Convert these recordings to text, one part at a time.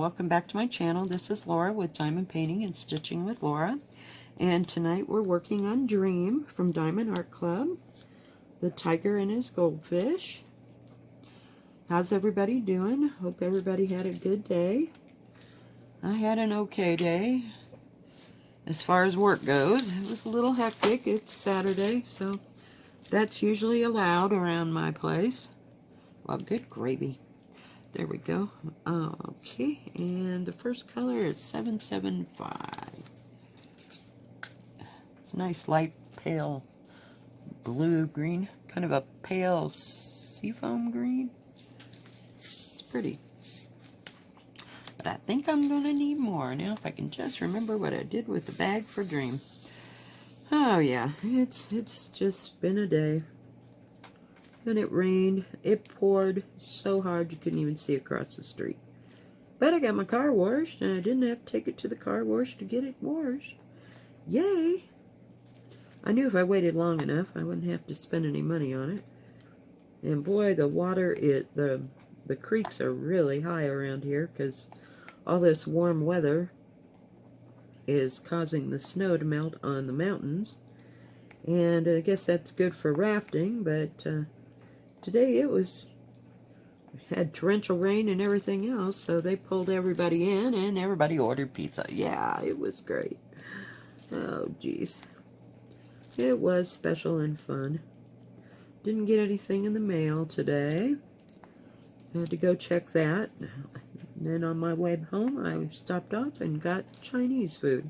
welcome back to my channel. This is Laura with Diamond Painting and Stitching with Laura. And tonight we're working on Dream from Diamond Art Club, the tiger and his goldfish. How's everybody doing? Hope everybody had a good day. I had an okay day as far as work goes. It was a little hectic. It's Saturday, so that's usually allowed around my place. Well, good gravy. There we go. Okay, and the first color is 775. It's a nice light pale blue-green, kind of a pale seafoam green. It's pretty. But I think I'm going to need more. Now, if I can just remember what I did with the bag for Dream. Oh, yeah, it's just been a day. And it rained. It poured so hard you couldn't even see across the street. But I got my car washed, and I didn't have to take it to the car wash to get it washed. Yay! I knew if I waited long enough, I wouldn't have to spend any money on it. And boy, the water, the creeks are really high around here because all this warm weather is causing the snow to melt on the mountains. And I guess that's good for rafting, but today it had torrential rain and everything else, so they pulled everybody in and everybody ordered pizza. Yeah, it was great. Oh, geez. It was special and fun. Didn't get anything in the mail today. I had to go check that. Then on my way home, I stopped off and got Chinese food.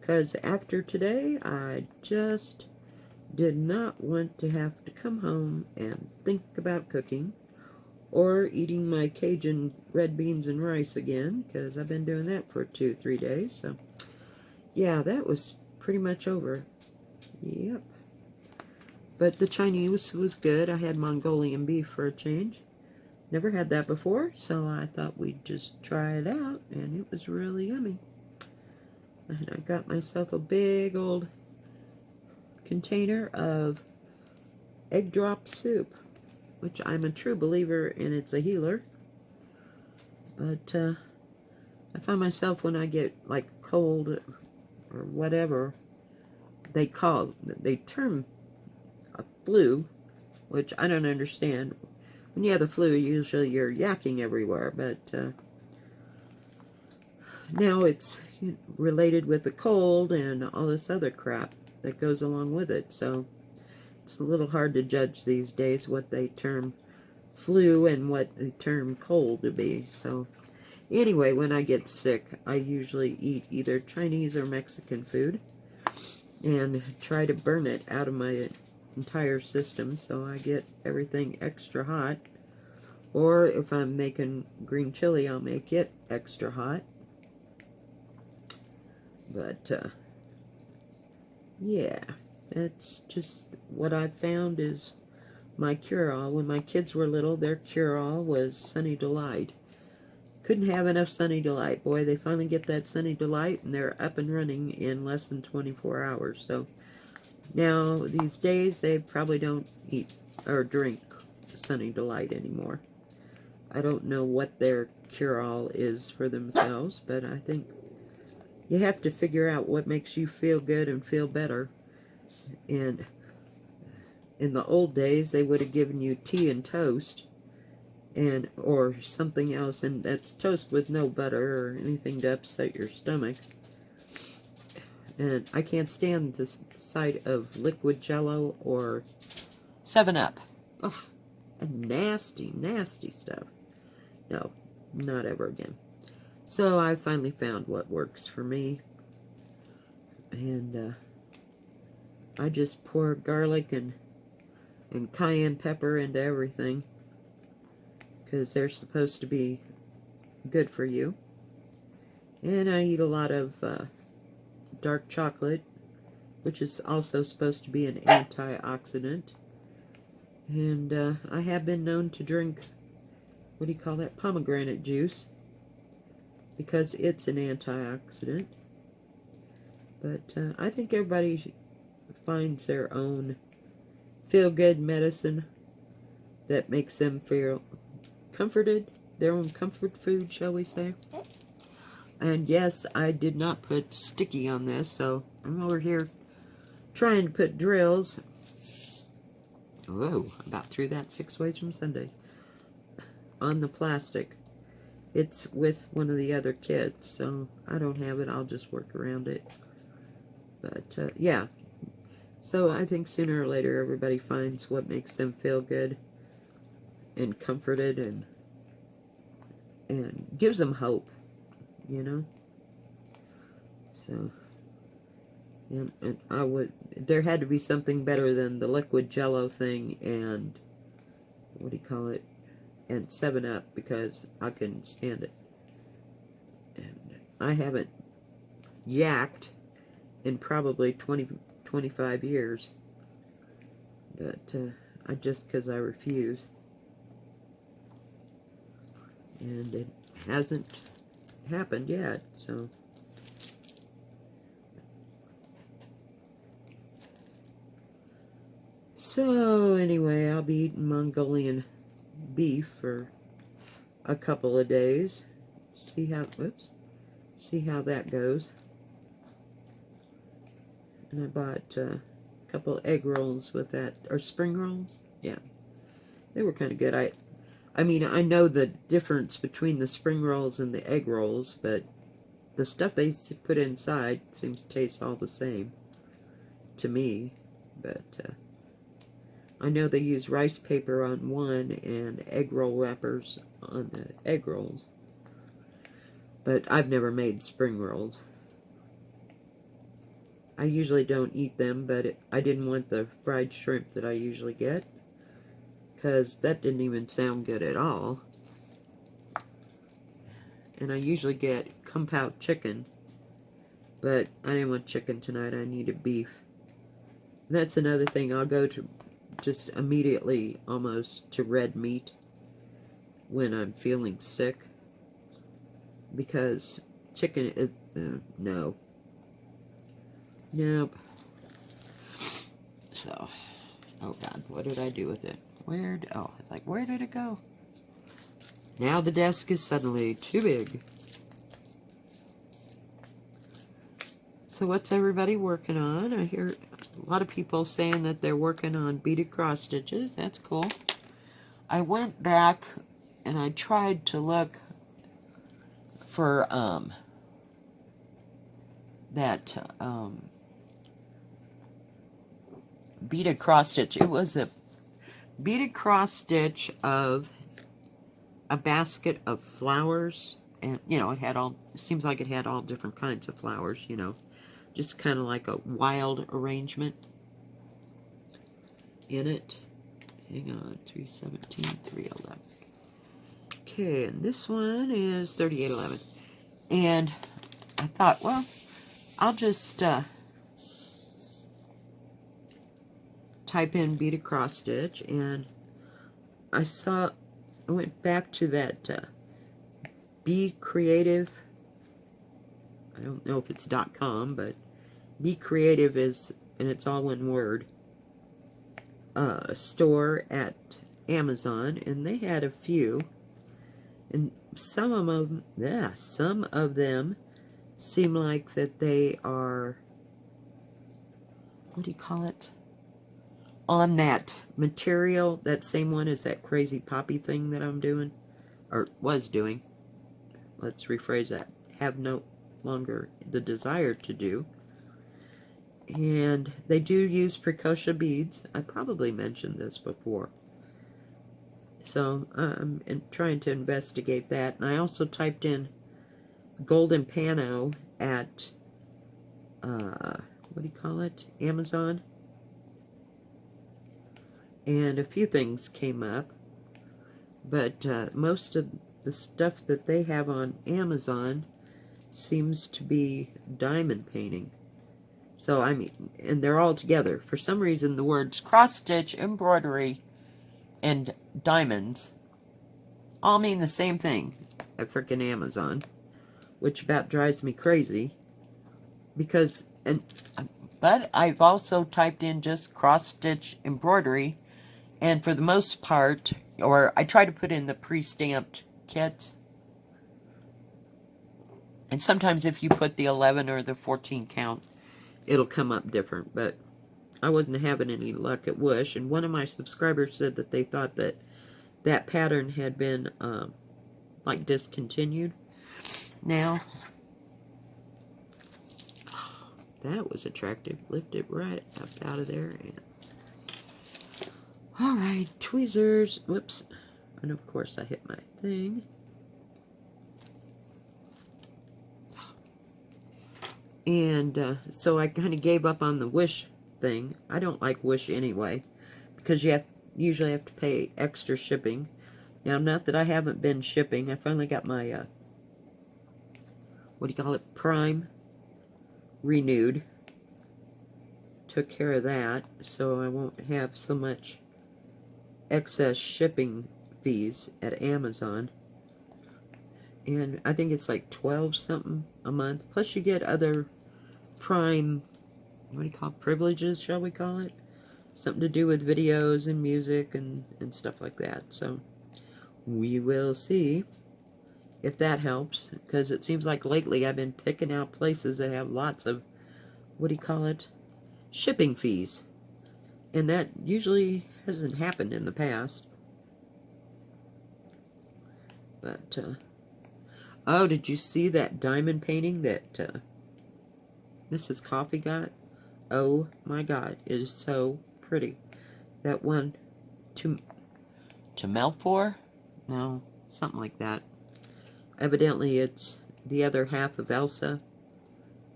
Because after today, I just did not want to have to come home and think about cooking or eating my Cajun red beans and rice again, because I've been doing that for 2-3 days. So yeah, that was pretty much over. Yep. But the Chinese was good. I had Mongolian beef for a change. Never had that before, so I thought we'd just try it out, and it was really yummy. And I got myself a big old container of egg drop soup, which I'm a true believer in. It's a healer. But I find myself when I get like cold or whatever, they term a flu, which I don't understand. When you have the flu, usually you're yakking everywhere, but now it's related with the cold and all this other crap that goes along with it, so it's a little hard to judge these days what they term flu and what they term cold to be. So anyway, when I get sick, I usually eat either Chinese or Mexican food and try to burn it out of my entire system, so I get everything extra hot. Or if I'm making green chili, I'll make it extra hot. But yeah, that's just what I've found is my cure-all. When my kids were little, their cure-all was Sunny Delight. Couldn't have enough Sunny Delight. Boy, they finally get that Sunny Delight, and they're up and running in less than 24 hours. So now, these days, they probably don't eat or drink Sunny Delight anymore. I don't know what their cure-all is for themselves, but I think you have to figure out what makes you feel good and feel better. And in the old days, they would have given you tea and toast, or something else, and that's toast with no butter or anything to upset your stomach. And I can't stand this sight of liquid Jello or 7-Up. Ugh, nasty, nasty stuff. No, not ever again. So I finally found what works for me. And I just pour garlic and cayenne pepper into everything, because they're supposed to be good for you. And I eat a lot of dark chocolate, which is also supposed to be an antioxidant. And I have been known to drink, what do you call that, pomegranate juice, because it's an antioxidant. But I think everybody finds their own feel-good medicine that makes them feel comforted, their own comfort food, shall we say. And yes, I did not put sticky on this, so I'm over here trying to put drills. Whoa, about threw that 6 ways from Sunday. On the plastic. It's with one of the other kids, so I don't have it. I'll just work around it. But, yeah. So I think sooner or later everybody finds what makes them feel good and comforted and gives them hope, you know? So, and there had to be something better than the liquid Jello thing and, what do you call it, and 7-Up, because I couldn't stand it. And I haven't yacked in probably 25 years, but because I refuse, and it hasn't happened yet, so. So anyway, I'll be eating Mongolian beef for a couple of days. See how that goes. And I bought a couple egg rolls with that, or spring rolls. Yeah, they were kind of good. I mean, I know the difference between the spring rolls and the egg rolls, but the stuff they put inside seems to taste all the same to me. But I know they use rice paper on one and egg roll wrappers on the egg rolls. But I've never made spring rolls. I usually don't eat them, but I didn't want the fried shrimp that I usually get, because that didn't even sound good at all. And I usually get Kung Pao chicken, but I didn't want chicken tonight. I needed beef. And that's another thing. I'll go to just immediately almost to red meat when I'm feeling sick, because chicken is no. Nope. So, oh God, what did I do with it? It's like, where did it go? Now the desk is suddenly too big. So what's everybody working on? I hear a lot of people saying that they're working on beaded cross stitches. That's cool. I went back and I tried to look for that beaded cross stitch. It was a beaded cross stitch of a basket of flowers, and you know, it seems like it had all different kinds of flowers, you know, just kind of like a wild arrangement in it. Hang on, 317, 311. Okay, and this one is 3811. And I thought, well, I'll just type in beaded cross stitch, and I went back to that Be Creative. I don't know if it's .com, but Be Creative is, and it's all one word, store at Amazon, and they had a few, and some of them seem like that they are, what do you call it, on that material, that same one as that crazy poppy thing that I'm doing, or was doing. Let's rephrase that. Have no longer the desire to do. And they do use preciosa beads. I probably mentioned this before. So I'm trying to investigate that. And I also typed in golden pano at, what do you call it? Amazon. And a few things came up. But most of the stuff that they have on Amazon seems to be diamond painting. So, I mean, and they're all together. For some reason, the words cross-stitch, embroidery, and diamonds all mean the same thing at frickin' Amazon, which about drives me crazy. Because, but I've also typed in just cross-stitch embroidery, and for the most part, or I try to put in the pre-stamped kits. And sometimes if you put the 11 or the 14 count, it'll come up different. But I wasn't having any luck at Wish. And one of my subscribers said that they thought that that pattern had been, like, discontinued now. That was attractive. Lift it right up out of there. And alright, tweezers. Whoops. And of course I hit my thing. And so I kind of gave up on the Wish thing. I don't like Wish anyway, because you usually have to pay extra shipping. Now, not that I haven't been shipping. I finally got my, what do you call it, Prime renewed. Took care of that, so I won't have so much excess shipping fees at Amazon. And I think it's like 12 something a month. Plus you get other Prime, what do you call it, privileges, shall we call it? Something to do with videos and music and stuff like that. So we will see if that helps, because it seems like lately I've been picking out places that have lots of, what do you call it, shipping fees. And that usually hasn't happened in the past. But, oh, did you see that diamond painting that Mrs. Coffee got? Oh my God, it is so pretty. That one to Melfor? No, something like that. Evidently it's the other half of Elsa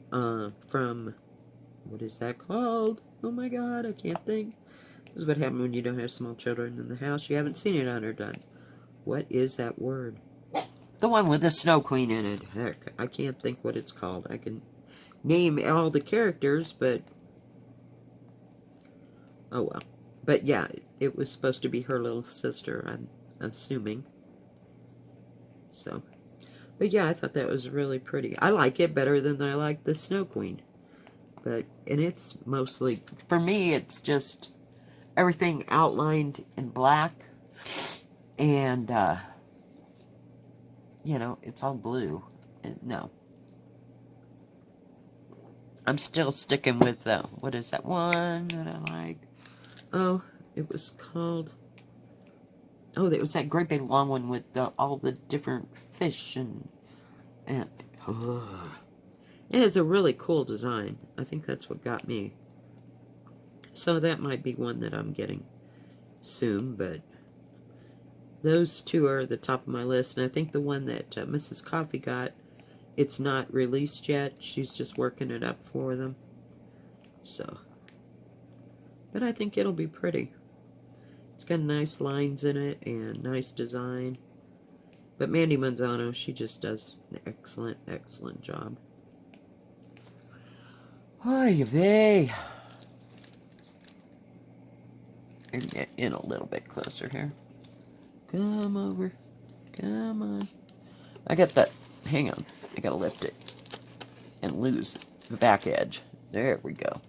from, what is that called? Oh my God, I can't think. This is what happens when you don't have small children in the house. You haven't seen it 100 times. What is that word? The one with the Snow Queen in it. Heck, I can't think what it's called. I can name all the characters, but oh well. But yeah, it was supposed to be her little sister, I'm assuming. So, but yeah, I thought that was really pretty. I like it better than I like the Snow Queen. But, and it's mostly, for me, it's just everything outlined in black. And, you know, it's all blue. No. I'm still sticking with, what is that one that I like? Oh, it was called, oh, it was that great big long one with all the different fish and it has a really cool design. I think that's what got me. So that might be one that I'm getting soon, but those two are at the top of my list. And I think the one that Mrs. Coffee got, it's not released yet. She's just working it up for them. So, but I think it'll be pretty. It's got nice lines in it and nice design. But Mandy Manzano, she just does an excellent, excellent job. Oy vey. And get in a little bit closer here. Come over. Come on. I got that. Hang on. I gotta lift it. And lose the back edge. There we go.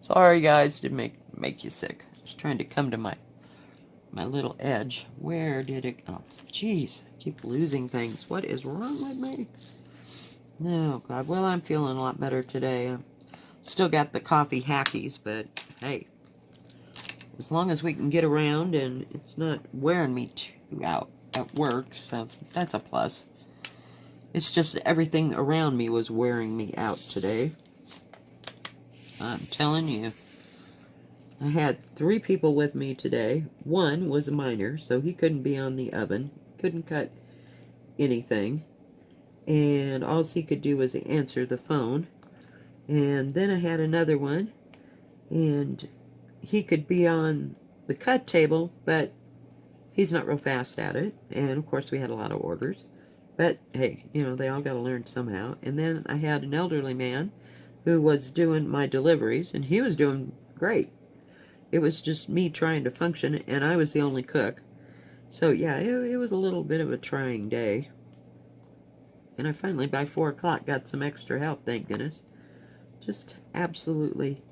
Sorry guys, didn't make you sick. Just trying to come to my little edge. Where did it go? Oh, jeez. I keep losing things. What is wrong with me? Oh God. Well, I'm feeling a lot better today. Still got the coffee hackies, but hey. As long as we can get around and it's not wearing me too out at work, so that's a plus. It's just everything around me was wearing me out today. I'm telling you. I had 3 people with me today. One was a minor, so he couldn't be on the oven. Couldn't cut anything. And all he could do was answer the phone. And then I had another one. And he could be on the cut table, but he's not real fast at it. And, of course, we had a lot of orders. But, hey, you know, they all got to learn somehow. And then I had an elderly man who was doing my deliveries, and he was doing great. It was just me trying to function, and I was the only cook. So, yeah, it was a little bit of a trying day. And I finally, by 4 o'clock, got some extra help, thank goodness. Just absolutely,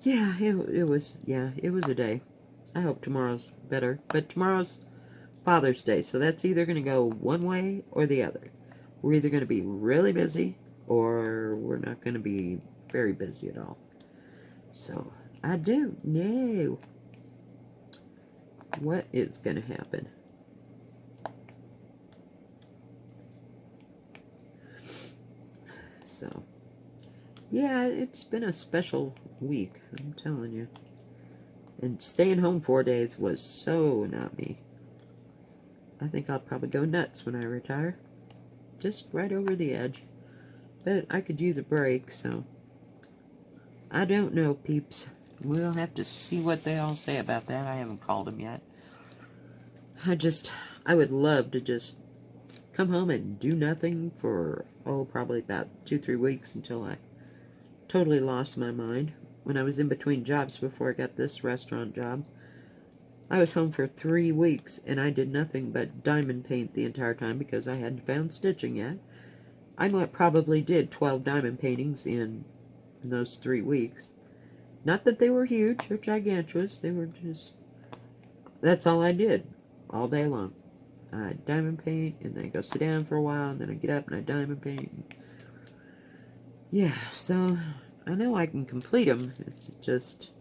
yeah, it was a day. I hope tomorrow's better. But tomorrow's Father's Day, so that's either going to go one way or the other. We're either going to be really busy, or we're not going to be very busy at all. So, I don't know what is going to happen. So, yeah, it's been a special week, I'm telling you. And staying home 4 days was so not me. I think I'll probably go nuts when I retire. Just right over the edge. But I could use a break, so I don't know, peeps. We'll have to see what they all say about that. I haven't called them yet. I would love to just come home and do nothing for, probably about 2-3 weeks until I totally lost my mind. When I was in between jobs before I got this restaurant job, I was home for 3 weeks, and I did nothing but diamond paint the entire time because I hadn't found stitching yet. I probably did 12 diamond paintings in those 3 weeks. Not that they were huge or gigantuous, they were just, that's all I did all day long. I diamond paint, and then I go sit down for a while, and then I get up and I diamond paint. Yeah, so I know I can complete them. It's just,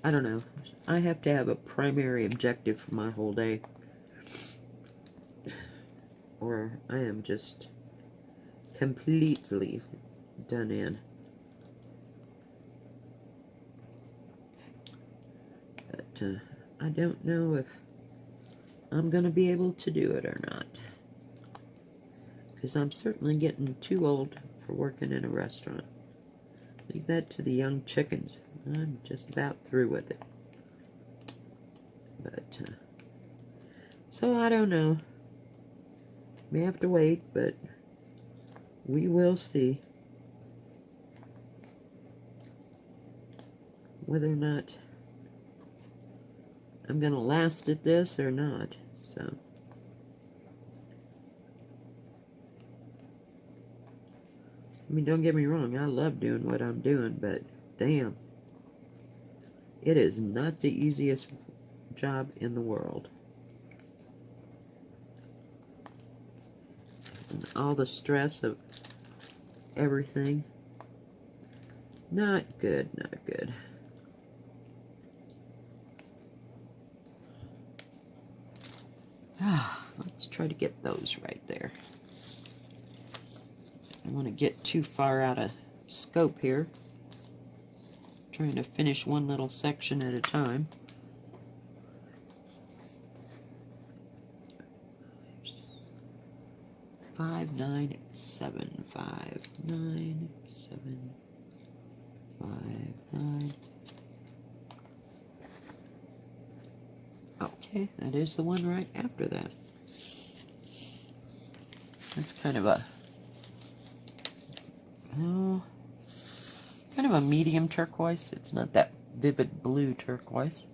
I don't know. I have to have a primary objective for my whole day, or I am just completely done in. But I don't know if I'm going to be able to do it or not. Because I'm certainly getting too old for working in a restaurant. Leave that to the young chickens. I'm just about through with it. But, so I don't know. May have to wait, but we will see whether or not I'm going to last at this or not. So, I mean, don't get me wrong, I love doing what I'm doing, but damn, it is not the easiest job in the world. And all the stress of everything, not good, not good. Let's try to get those right there. I don't want to get too far out of scope here. Trying to finish one little section at a time. Five, 9, 7, 5, 9, 7, 5, 9. Okay, that is the one right after that. That's kind of a kind of a medium turquoise. It's not that vivid blue turquoise.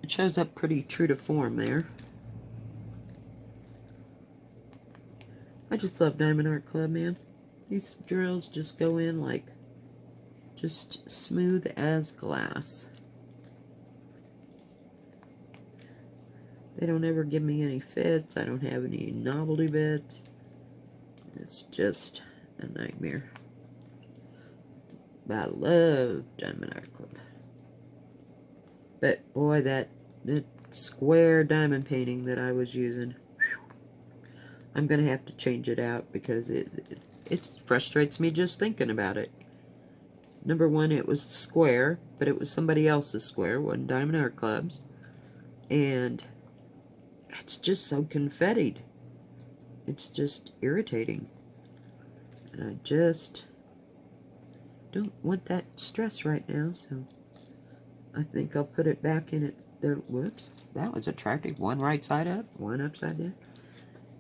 It shows up pretty true to form there. I just love Diamond Art Club, man. These drills just go in like just smooth as glass. They don't ever give me any fits. I don't have any novelty bits. It's just a nightmare. But I love Diamond Art Club. But boy, that square diamond painting that I was using, I'm going to have to change it out because it frustrates me just thinking about it. Number one, it was square, but it was somebody else's square, wasn't Diamond Art Club's. And it's just so confettied. It's just irritating. And I just don't want that stress right now, so I think I'll put it back in it there. Whoops, that was attractive. One right side up, one upside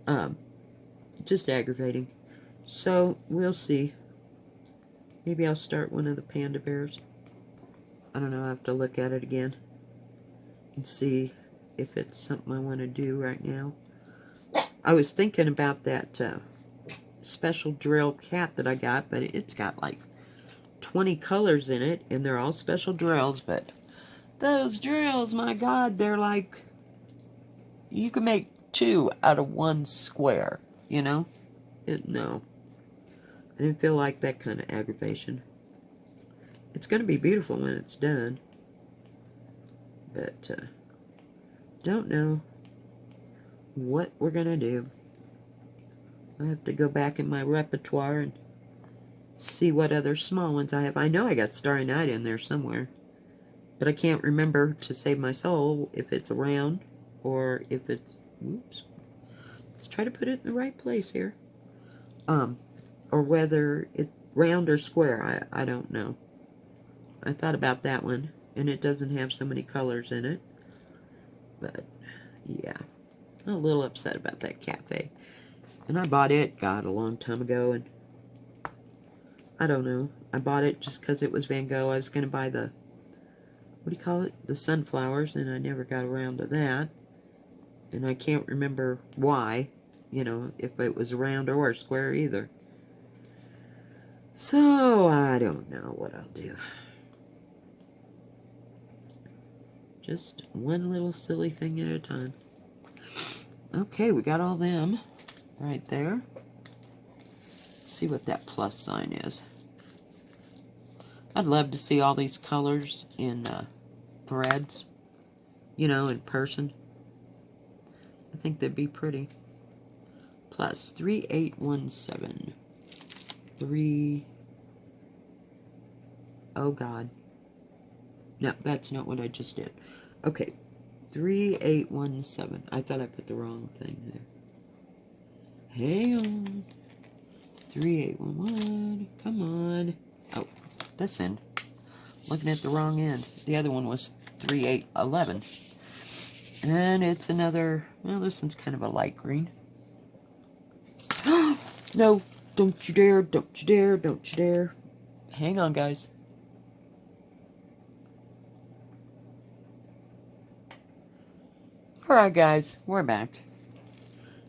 down. Just aggravating. So, we'll see. Maybe I'll start one of the panda bears. I don't know, I have to look at it again and see if it's something I want to do right now. I was thinking about that special drill cat that I got, but it's got like 20 colors in it, and they're all special drills, but those drills, my God, they're like You can make 2 out of 1 square, you know? No. I didn't feel like that kind of aggravation. It's going to be beautiful when it's done. But, don't know what we're going to do. I have to go back in my repertoire and see what other small ones I have. I know I got Starry Night in there somewhere. But I can't remember to save my soul if it's round or if it's... Oops. Let's try to put it in the right place here. Or whether it's round or square. I don't know. I thought about that one. And it doesn't have so many colors in it. But, yeah. I'm a little upset about that cafe. And I bought it, God, a long time ago. And I don't know. I bought it just because it was Van Gogh. I was going to buy the... What do you call it? The sunflowers. And I never got around to that. And I can't remember why. You know, if it was round or square either. So, I don't know what I'll do. Just one little silly thing at a time. Okay, we got all them right there. Let's see what that plus sign is. I'd love to see all these colors in threads, you know, in person. I think they'd be pretty. Plus 3817. 3. Oh, God. No, that's not what I just did. Okay. 3817. I thought I put the wrong thing there. Hang on. 3811. Come on. Oh, it's this end. Looking at the wrong end. The other one was 3811. And it's another, well, this one's kind of a light green. No, don't you dare, don't you dare, don't you dare. Hang on, guys. Alright, guys, we're back.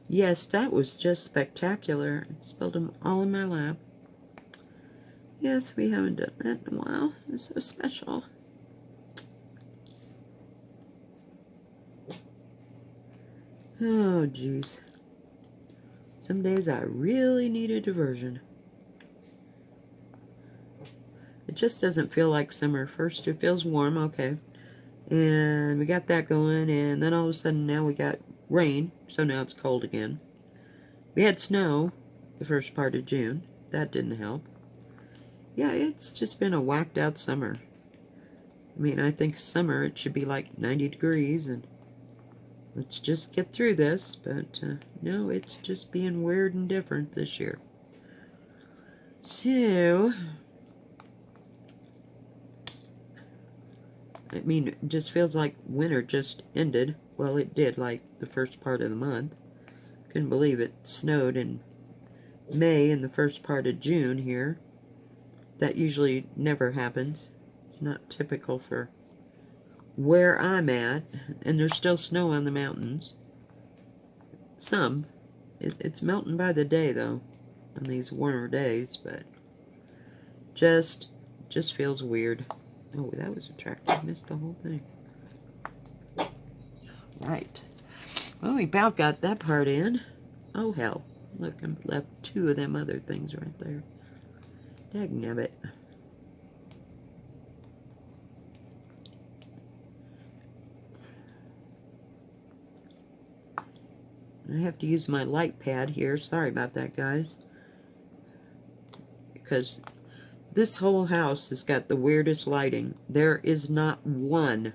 Yes, that was just spectacular. I spilled them all in my lap. Yes, we haven't done that in a while. It's so special. Oh, jeez. Some days I really need a diversion. It just doesn't feel like summer. First it feels warm, okay. And we got that going, and then all of a sudden now we got rain, so now it's cold again. We had snow the first part of June. That didn't help. Yeah, it's just been a whacked out summer. I mean, I think summer it should be like 90 degrees, and let's just get through this, but no, it's just being weird and different this year. So, I mean, it just feels like winter just ended. Well, it did, like the first part of the month. Couldn't believe it snowed in May and the first part of June here. That usually never happens. It's not typical for where I'm at, and there's still snow on the mountains. Some. It's melting by the day, though, on these warmer days, but just feels weird. Oh, that was attractive. Missed the whole thing. Right. Well, we about got that part in. Oh, hell. Look, I left 2 of them other things right there. Dagnabbit. I have to use my light pad here. Sorry about that, guys. Because this whole house has got the weirdest lighting. There is not one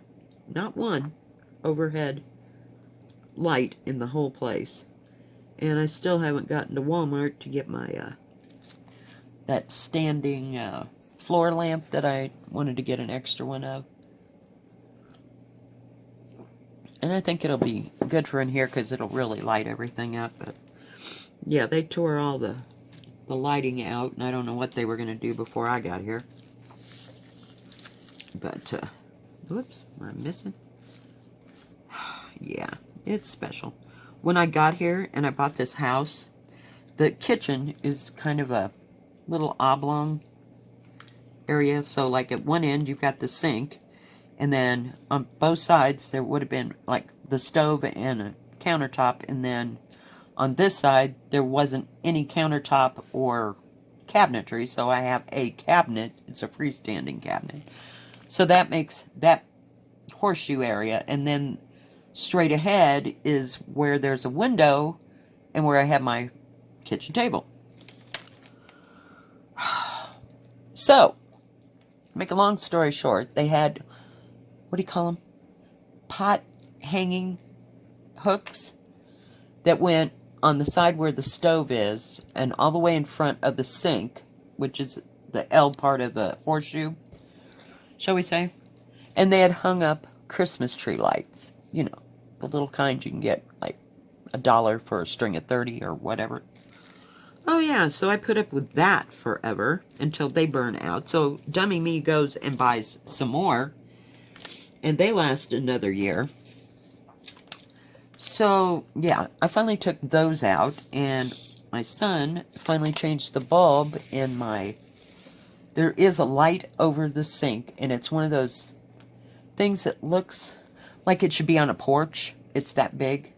overhead light in the whole place. And I still haven't gotten to Walmart to get my that standing floor lamp that I wanted to get an extra one of. And I think it'll be good for in here because it'll really light everything up. But yeah, they tore all the lighting out, and I don't know what they were going to do before I got here. But, whoops, am I missing? Yeah, it's special. When I got here and I bought this house, the kitchen is kind of a little oblong area. So, like, at one end, you've got the sink. And then on both sides, there would have been, like, the stove and a countertop, and then on this side, there wasn't any countertop or cabinetry, so I have a cabinet. It's a freestanding cabinet. So that makes that horseshoe area, and then straight ahead is where there's a window and where I have my kitchen table. So, make a long story short, they had, what do you call them? Pot hanging hooks that went on the side where the stove is and all the way in front of the sink, which is the L part of the horseshoe, shall we say. And they had hung up Christmas tree lights. You know, the little kind you can get like $1 for a string of 30 or whatever. Oh yeah, so I put up with that forever until they burn out. So dummy me goes and buys some more, and they last another year. So yeah, I finally took those out, and my son finally changed the bulb in my... There is a light over the sink, and it's one of those things that looks like it should be on a porch. It's that big.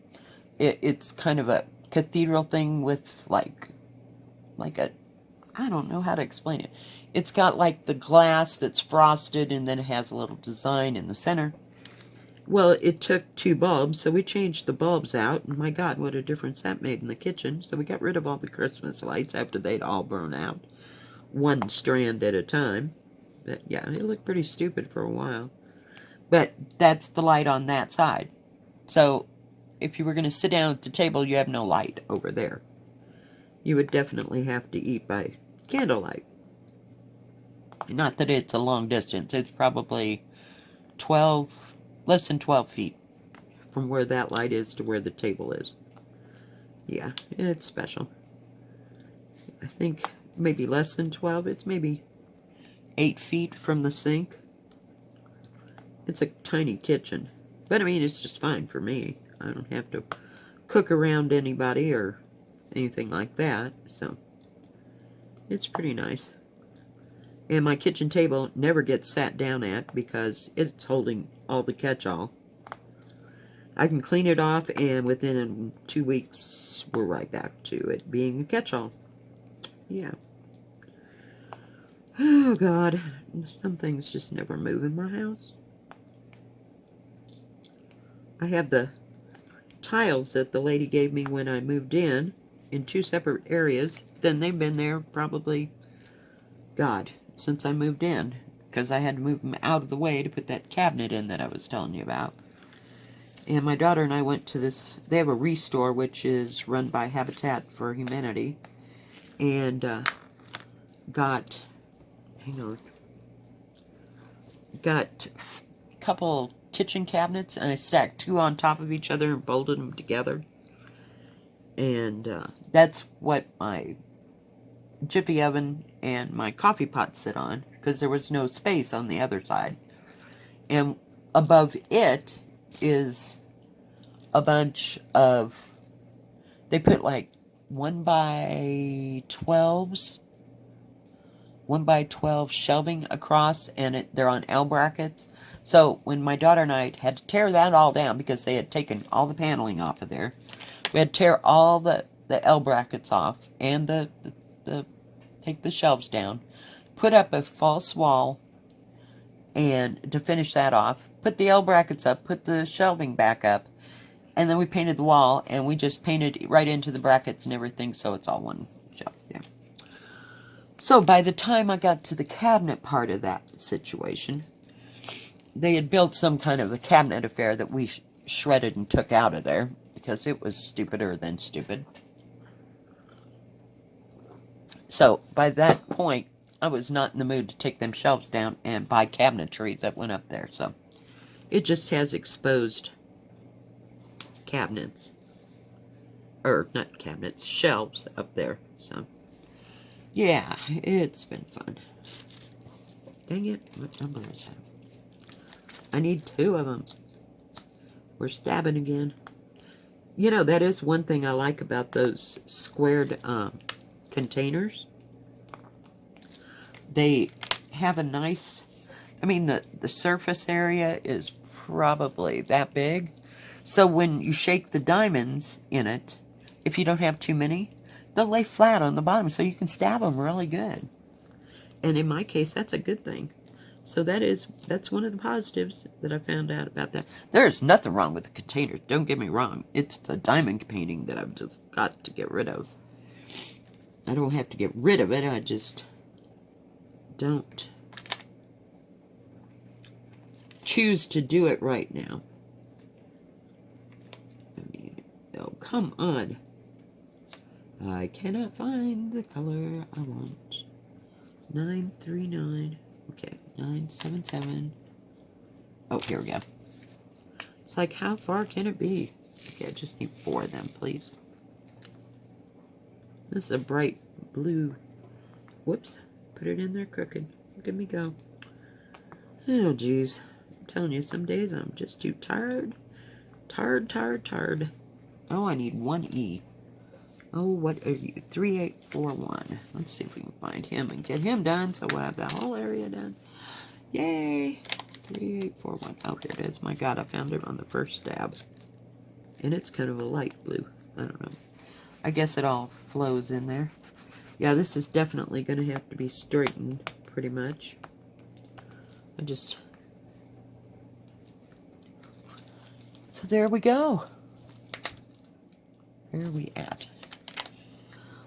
It's kind of a cathedral thing with like a, I don't know how to explain it. It's got like the glass that's frosted, and then it has a little design in the center. Well, it took 2 bulbs, so we changed the bulbs out, and my God, what a difference that made in the kitchen. So we got rid of all the Christmas lights after they'd all burned out, one strand at a time. But yeah, it looked pretty stupid for a while. But that's the light on that side. So if you were going to sit down at the table, you have no light over there. You would definitely have to eat by candlelight. Not that it's a long distance. It's probably less than 12 feet from where that light is to where the table is. Yeah, it's special. I think maybe less than 12. It's maybe 8 feet from the sink. It's a tiny kitchen. But I mean, it's just fine for me. I don't have to cook around anybody or anything like that, so it's pretty nice. And my kitchen table never gets sat down at because it's holding all the catch-all. I can clean it off, and within 2 weeks we're right back to it being a catch-all. Yeah. Oh God, some things just never move in my house. I have the tiles that the lady gave me when I moved in 2 separate areas. Then they've been there probably, God, since I moved in, because I had to move them out of the way to put that cabinet in that I was telling you about. And my daughter and I went to this, they have a restore which is run by Habitat for Humanity, and got a couple kitchen cabinets, and I stacked 2 on top of each other and bolted them together. And that's what my Jiffy oven and my coffee pot sit on, because there was no space on the other side. And above it is a bunch of, they put like 1x12s, 1x12 shelving across, and they're on L brackets. So when my daughter and I had to tear that all down because they had taken all the paneling off of there, we had to tear all the L brackets off and take the shelves down, put up a false wall, and to finish that off, put the L brackets up, put the shelving back up, and then we painted the wall, and we just painted right into the brackets and everything, so it's all one shelf there. So by the time I got to the cabinet part of that situation, they had built some kind of a cabinet affair that we shredded and took out of there, because it was stupider than stupid. So by that point, I was not in the mood to take them shelves down and buy cabinetry that went up there, so it just has exposed cabinets, or not cabinets, shelves up there. So yeah, it's been fun. Dang it, what number is that? I need 2 of them. We're stabbing again. You know, that is one thing I like about those squared containers. They have a nice, I mean, the surface area is probably that big, So when you shake the diamonds in it, if you don't have too many, they'll lay flat on the bottom so you can stab them really good. And in my case, that's a good thing. So that's one of the positives that I found out about that. There's nothing wrong with the containers, don't get me wrong. It's the diamond painting that I've just got to get rid of. I don't have to get rid of it, I just don't choose to do it right now. I mean, oh, come on. I cannot find the color I want. 939. Okay, 977. Oh, here we go. It's like, how far can it be? Okay, I just need 4 of them, please. This is a bright blue. Whoops. Put it in there crooked. Look at me go. Oh, geez. I'm telling you, some days I'm just too tired. Tired. Oh, I need 1E. Oh, what are you? 3841. Let's see if we can find him and get him done so we'll have the whole area done. Yay! 3841. Oh, here it is. My God, I found it on the first stab. And it's kind of a light blue. I don't know. I guess it all flows in there. Yeah, this is definitely going to have to be straightened, pretty much. So there we go. Where are we at?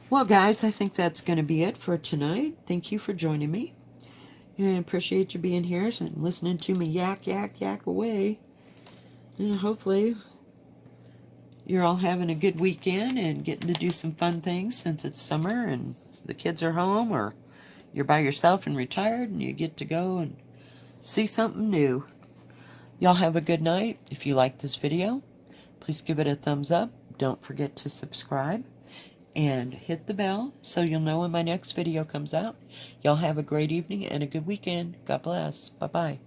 Well, guys, I think that's going to be it for tonight. Thank you for joining me. And I appreciate you being here and listening to me yak away. And hopefully you're all having a good weekend and getting to do some fun things since it's summer and the kids are home, or you're by yourself and retired and you get to go and see something new. Y'all have a good night. If you like this video, please give it a thumbs up. Don't forget to subscribe and hit the bell so you'll know when my next video comes out. Y'all have a great evening and a good weekend. God bless. Bye-bye.